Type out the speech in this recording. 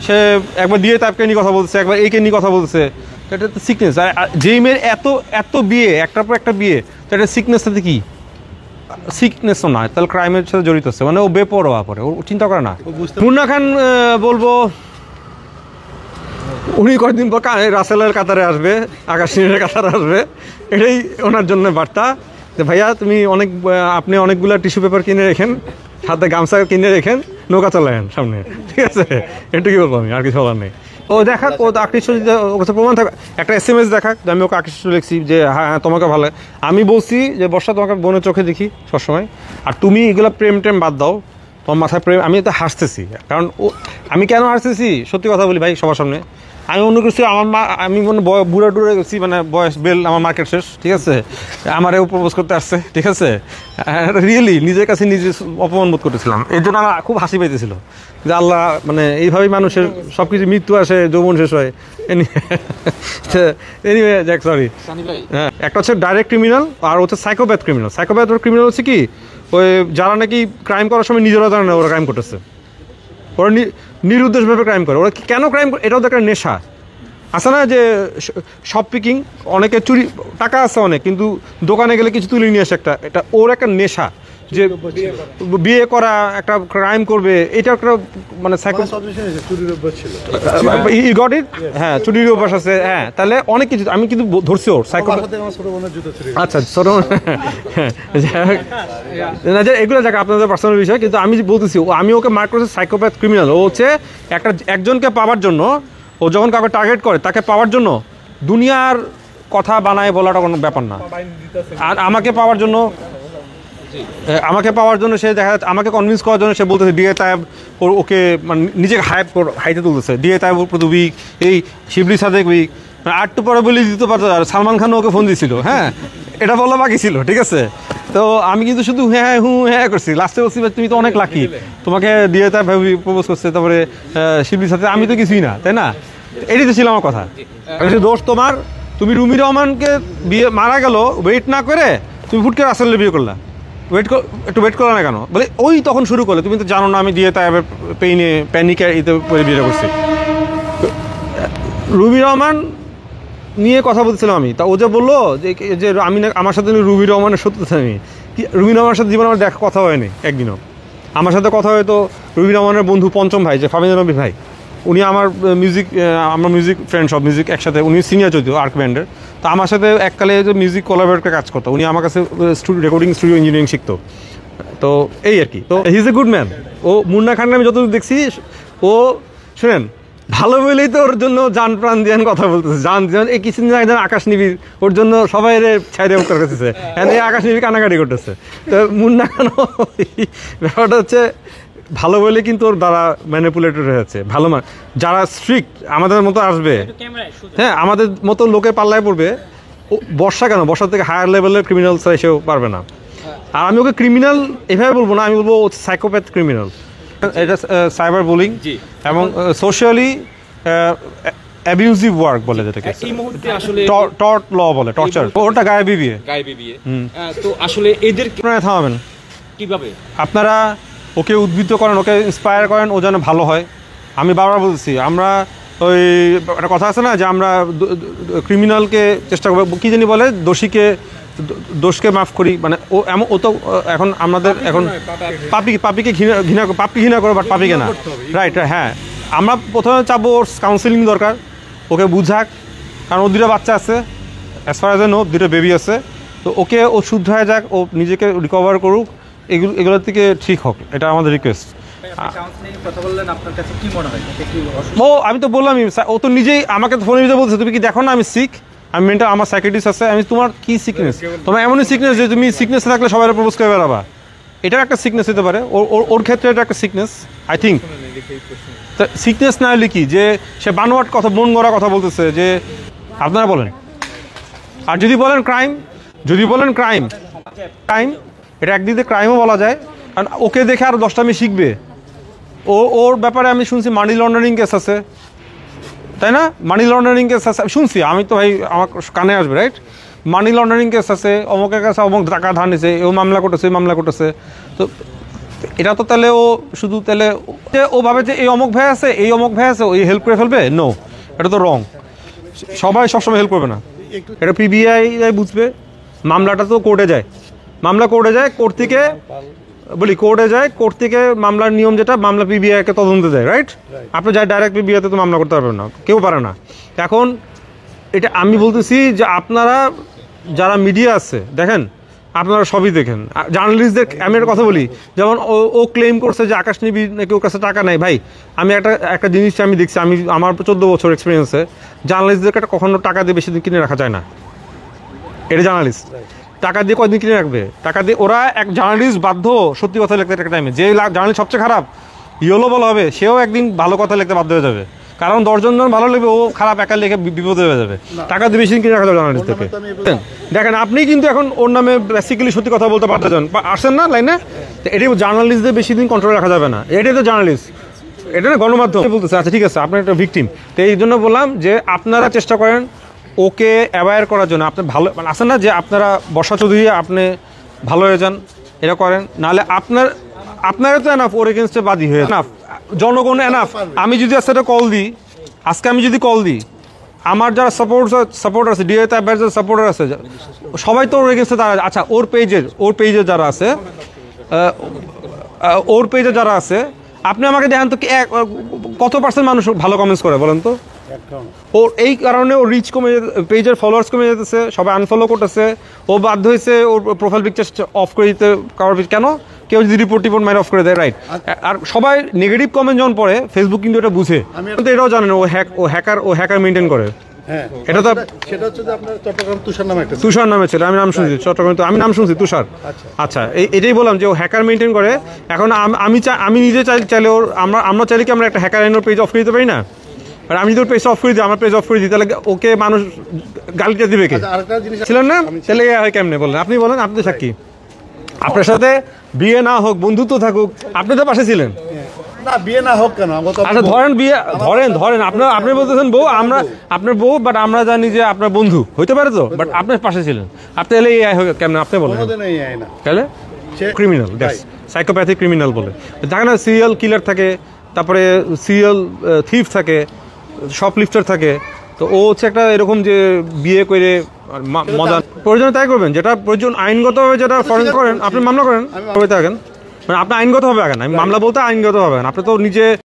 সে একবার দিয়ে তাপকে নিয়ে কথা বলছে, একবার একে নিয়ে কথা বলছে, এটা তো সিকনেস। আর যেই মেয়ের এত বিয়ে, একটার পর একটা বিয়ে, তো এটা সিকনেস সাথে কি? সিকনেসও না, তাহলে ক্রাইমের সাথে জড়িত আছে, মানে ও বেপরোয়া পরে, ও চিন্তা করে না। মুন্না খান বলবো উনি কয়েকদিন পর রাসেলের কাতারে আসবে, আকাশ নীলের কাতারে আসবে, এটাই ওনার জন্য বার্তা যে ভাইয়া তুমি আপনি অনেকগুলো টিস্যু পেপার কিনে রেখেন, সাথে গামছা কিনে রেখেন, নৌকা চালায়েন সামনে, ঠিক আছে? এটুকুই বলবো আমি, আর কিছু বলার নেই। ও দেখাক, ও আকৃষ্ট যদি ওকে প্রমাণ থাকে, একটা SMS দেখাক যে আমি ওকে আকৃষ্ট লিখছি, যে হ্যাঁ হ্যাঁ তোমাকে ভালো। আমি বলছি যে বর্ষা তোমাকে বোনের চোখে দেখি সবসময়, আর তুমি এগুলো প্রেম বাদ দাও, তোমার মাথায় প্রেম। আমি তো হাসতেছি, কারণ আমি কেন হাসতেছি সত্যি কথা বলি ভাই সবার সামনে, আমি মনে করছি আমি মনে বুড়া টুড়ে গেছি, মানে বয়স বেল, আমার মার্কেট শেষ, ঠিক আছে? আমারও প্রপোজ করতে আসছে, ঠিক আছে? রিয়েলি নিজের কাছে নিজে অপমান বোধ করতেছিলাম, এই জন্য আমার খুব হাসি পাইতেছিল যে আল্লাহ, মানে এইভাবেই মানুষের সব কিছু মৃত্যু আসে, যৌবন শেষ হয়। এনিওয়ে যাক, সরি। হ্যাঁ, একটা হচ্ছে ডাইরেক্ট ক্রিমিনাল আর হচ্ছে সাইকোপ্যাথ ক্রিমিনাল। সাইকোপ্যাথ ক্রিমিনাল হচ্ছে কি, ওই যারা নাকি ক্রাইম করার সময় নিজেরা জানে না ওরা ক্রাইম করতেছে, ওরা নিরুদ্দেশভাবে ক্রাইম করে। ওরা কেন ক্রাইম করে? এটাও একটা নেশা আছে না, যে শপ পিকিং, অনেকে চুরি, টাকা আছে অনেক, কিন্তু দোকানে গেলে কিছু তুলে নিয়ে আসে, এটা ওর একটা নেশা, যে বিয়ে করা একটা ক্রাইম করবে, এটা একটা মানে গট ইট। হ্যাঁ, চুরির অভ্যাস আছে। হ্যাঁ, তাহলে অনেক কিছু আমি কিন্তু ধরছি ওর সাইকোপ্যাথ। আচ্ছা, ছোট না, যে এগুলো জায়গা আপনাদের পার্সোনাল বিষয়, কিন্তু আমি বলতেছি আমি ওকে মার্ক করেছি সাইকোপ্যাথ ক্রিমিনাল। ও হচ্ছে একজনকে পাওয়ার জন্য, ও যখন কাউকে টার্গেট করে তাকে পাওয়ার জন্য দুনিয়ার কথা বানায় বলাটা কোনো ব্যাপার না। আর আমাকে পাওয়ার জন্য সে দেখা যাচ্ছে, আমাকে কনভিন্স করার জন্য সে বলতেছে ডিএ তায়েব ওকে মানে নিজেকে হাইতে তুলতেছে, ডিএ তায়েব প্রতি উইক, এই শিবলি সাদেক উইক, আটটু পরে বলে দিতে পারতো। আর সালমান খানও ওকে ফোন দিয়েছিল, হ্যাঁ, এটা বলা বাকি ছিল, ঠিক আছে? তো আমি কিন্তু শুধু হ্যাঁ হ্যাঁ করছি, লাস্টে বলছি তুমি তো অনেক লাকি, তোমাকে ডিএ তায়েব প্রপোজ করছে, তারপরে শিবলি সাদেক, আমি তো কিছুই না, তাই না? এটাই তো ছিল আমার কথা। দোষ তোমার, তুমি রুমি রহমানকে বিয়ে মারা গেল ওয়েট না করে তুমি ফুট করে রাসেলের বিয়ে করলা, একটু ওয়েট করো না কেন? বলে ওই তখন শুরু করলে, তুমি তো জানো না আমি দিয়ে তাই প্যানিকে এতে বিয়েটা করছি। রুমি রহমান নিয়ে কথা বলছিলাম আমি, তা ও যে বললো যে আমি না, আমার সাথে রুমি রহমানের সত্যতা নেই। রুমি রহমানের সাথে জীবনে আমার দেখা কথা হয়নি একদিনও। আমার সাথে কথা হয়তো রুমি রহমানের বন্ধু পঞ্চম ভাই, যে ফাবিন নবী ভাই, উনি আমার মিউজিক ফ্রেন্ড, সব মিউজিক একসাথে, উনি সিনিয়র যদিও আর্ক ব্যান্ডের। তো আমার সাথে এককালে যে মিউজিক কোলাবরেটকে কাজ করতো, উনি আমার কাছে রেকর্ডিং স্টুডিও ইঞ্জিনিয়ারিং শিখতো। তো এই আর কি। তো he is a good man. ও মুন্না খান আমি যতদূর দেখছি, ও শুনেন ভালো বলেই তো ওর জন্য জান প্রাণ দিয়ে কথা বলতেছে, জান এই কিছুদিন আগে আকাশ নিবিড় ওর জন্য সবাই ছাইরে মুক্ত করতেছে, এই আকাশ নিবিড় কানাকাটি করতেছে। তো মুন্না খান ব্যাপারটা হচ্ছে ভালো বলে কিন্তু ওর দ্বারা ম্যানিপুলেটেড হয়েছে। ভালো যারা স্ট্রিক্ট আমাদের মতো আসবে, হ্যাঁ, আমাদের মতো লোকের পাল্লায় পড়বে। বর্ষা কেন, বর্ষা থেকে হায়ার লেভেলের ক্রিমিনালসরা এসেও পারবে না। আর আমি ওকে ক্রিমিনাল এভাবে বলবো না, আমি বলবো সাইকোপ্যাথ ক্রিমিনাল। এটা সাইবার বুলিং এবং সোশ্যালি অ্যাবিউজিভ ওয়ার্ক বলে, যেটাকে এই মুহূর্তে আসলে টর্ট ল বলে, টর্চার, ওটা গায়েবী বিয়ে। তো আসলে এদের আপনারা থামাবেন কিভাবে? আপনারা ওকে উদ্বুদ্ধ করেন, ওকে ইন্সপায়ার করেন, ও যেন ভালো হয়। আমি বারবার বলছি, আমরা ওই একটা কথা আছে না, যে আমরা ক্রিমিনালকে চেষ্টা করবো, কী জানি বলে, দোষকে মাফ করি, মানে ও তো এখন আমাদের এখন পাপিকে ঘৃণা করো, বাট পাপিকে না, রাইট? হ্যাঁ, আমরা প্রথমে চাবো ওর কাউন্সিলিং দরকার, ওকে বুঝাক, কারণ ওর দুটো বাচ্চা আছে, as far as I know, দুটো বেবি আছে। তো ওকে ও শুদ্ধ হয়ে যাক, ও নিজেকে রিকভার করুক, এগুলোর থেকে ঠিক হোক, এটা আমাদের রিকোয়েস্ট। ও আমি তো বললামই, ও তো নিজেই আমাকে ফোনে নিজে বলছে, তুমি কি দেখো না আমি সিক, আমি মেন্টাল, আমার সাইকিয়াট্রিস্ট আছে। আমি তোমার কি সিকনেস? তোমার এমনই সিকনেস যে তুমি সিকনেসে থাকলে সবাই প্রপোজ করে বেড়াবা, এটাও একটা সিকনেস হতে পারে। ওর ক্ষেত্রে এটা একটা সিকনেস, আই থিঙ্ক। সিকনেস না হলে কি, যে সে বানোয়াট কথা, মন গড়া কথা বলতেছে, যে আপনারা বলেন। আর যদি বলেন ক্রাইম, এটা একদিকে ক্রাইমও বলা যায়। আর ওকে দেখে আরও 10টা মেয়ে শিখবে। ওর ব্যাপারে আমি শুনছি মানি লন্ডারিং কেস আছে, তাই না? মানি লন্ডারিং কেস আছে শুনছি আমি, তো ভাই আমার কানে আসবে, রাইট? মানি লন্ডারিং কেস আছে, অমুকের কাছে অমুক টাকা ধার নিছে, ও মামলা করতেছে, ওই মামলা করতেছে। তো এটা তো তাহলে ও শুধু তাহলে ও ভাবে যে এই অমুক ভাই আছে ওই হেল্প করে ফেলবে। নো, এটা তো রং। সবাই সবসময় হেল্প করবে না, এটা পিবিআই বুঝবে। মামলাটা তো কোর্টে যায়, কোর্ট থেকে কোর্ট থেকে মামলার নিয়ম যেটা, মামলা পিবিআইকে তদন্ত দেয়, রাইট? আপনি যাই ডাইরেক্ট পিবিআইতে তো মামলা করতে পারবেন না, কেউ পারে না। এখন এটা আমি বলতেছি যে আপনারা যারা মিডিয়া আছে দেখেন, আপনারা সবই দেখেন। জার্নালিস্টদের আমি একটা কথা বলি, যেমন ও ক্লেম করছে যে আকাশ নিবি নাকি ওর কাছে টাকা নেই। ভাই আমি একটা জিনিস আমি দেখছি, আমার 14 বছর এক্সপিরিয়েন্সে, জার্নালিস্টদেরকে কখনো টাকা দিয়ে বেশি দিন কিনে রাখা যায় না। এটা জার্নালিস্ট টাকা দিয়ে কয়দিন কিনে রাখবে? টাকা দিয়ে ওরা এক জার্নালিস্ট বাধ্য সত্যি কথা লিখতে একটা টাইমে। যে জার্নালিস্ট সবচেয়ে খারাপ ইয়েলো বলা হবে, সেও একদিন ভালো কথা লিখতে বাধ্য হয়ে যাবে, কারণ 10 জন ভালো লিখবে, ও খারাপ একা লিখে বিপদে হয়ে যাবে। টাকা দিয়ে বেশি দিন কিনে রাখা যাবে জার্নালিস্টদেরকে। দেখেন আপনি কিন্তু এখন ওর নামে বেসিক্যালি সত্যি কথা বলতে পারতেছেন, আসেন না লাইনে। এটাই জার্নালিস্টদের বেশি দিন কন্ট্রোল রাখা যাবে না, এটাই তো জার্নালিস্ট, এটা না গণমাধ্যম বলতেছে। আচ্ছা ঠিক আছে, আপনার একটা ভিকটিম, তো এই জন্য বললাম যে আপনারা চেষ্টা করেন ওকে অ্যাওয়্যার করার জন্য। আপনি ভালো আসেন না যে আপনারা বর্ষা চৌধুরী আপনি ভালো হয়ে যান, এটা করেন, নাহলে আপনারা তো এনাফ ওর এগেনস্টে বাদী হয়ে এনাফ, জনগণ এনাফ। আমি যদি আজকে কল দিই, আমার যারা সাপোর্টার আছে, ডিএ তাইবের যারা সাপোর্টার আছে, সবাই তো ওর এগেনস্টে তারা। আচ্ছা ওর পেজে যারা আছে, আপনি আমাকে দেখান তো কত % মানুষ ভালো কমেন্টস করে বলেন তো? ওর এই কারণে ওর রিচ কমে, পেজের ফলোয়ার্স কমে যেতেছে, সবাই আনফলো করতেছে। ও বাধ্য হয়েছে ওর প্রোফাইল পিকচার অফ করে দিতে। কেন? কেউ যদি রিপোর্ট মাইর অফ করে দেয়, রাইট? আর সবাই নেগেটিভ কমেন্ট যখন পড়ে, ফেসবুক কিন্তু এটা বুঝে। কিন্তু এটাও জানেন ও হ্যাকার মেনটেন করে। এটা তো সেটা হচ্ছে যে আপনার চট্টগ্রাম তুষার নামে ছিল, আমি নাম শুনছি চট্টগ্রাম, আমি নাম শুনছি তুষার। আচ্ছা এটাই বললাম যে ও হ্যাকার মেনটেন করে। এখন আমি নিজে চাইলে ওর আমরা চাইলে কি আমরা একটা হ্যাকার এনে পেজ অফ করে দিতে পারি না? আর আমি যদি পেজ অফ করে দিই, আমার পেজ অফ করে দিই, তাহলে ওকে মানুষ গালিটা দিবে কে? ছিলেন না? তাহলে এ হয় কেমনে বলেন? আপনি বলেন, আপনি তো সাক্ষী। আপনার সাথে বিয়ে না হোক, বন্ধুত্ব থাকুক, আপনি তো পাশে ছিলেন। না বিয়ে না হোক কেন, আচ্ছা ধরেন বিয়ে, ধরেন আপনি বলতেছেন বউ, আমরা আপনার বউ, বাট আমরা জানি যে আপনার বন্ধু হইতে পারে তো, বাট আপনার পাশে ছিলেন। আপনি এলে এই হোক কেমন? আপনি বলেন তাহলে ক্রিমিনাল, সাইকোপ্যাথিক ক্রিমিনাল বলে। দেখেন না, সিরিয়াল কিলার থাকে, তারপরে সিরিয়াল থিফ থাকে, শপলিফটার থাকে। তো ও হচ্ছে একটা এরকম যে বিয়ে করে মজা প্রয়োজনে তাই করবেন, যেটা প্রয়োজন আইনগতভাবে যেটা ফরেন করেন, আপনি মামলা করেন, থাকেন, মানে আপনি আইনগতভাবে আগান। আমি মামলা বলতে আইনগতভাবে আগান, আপনি তো নিজে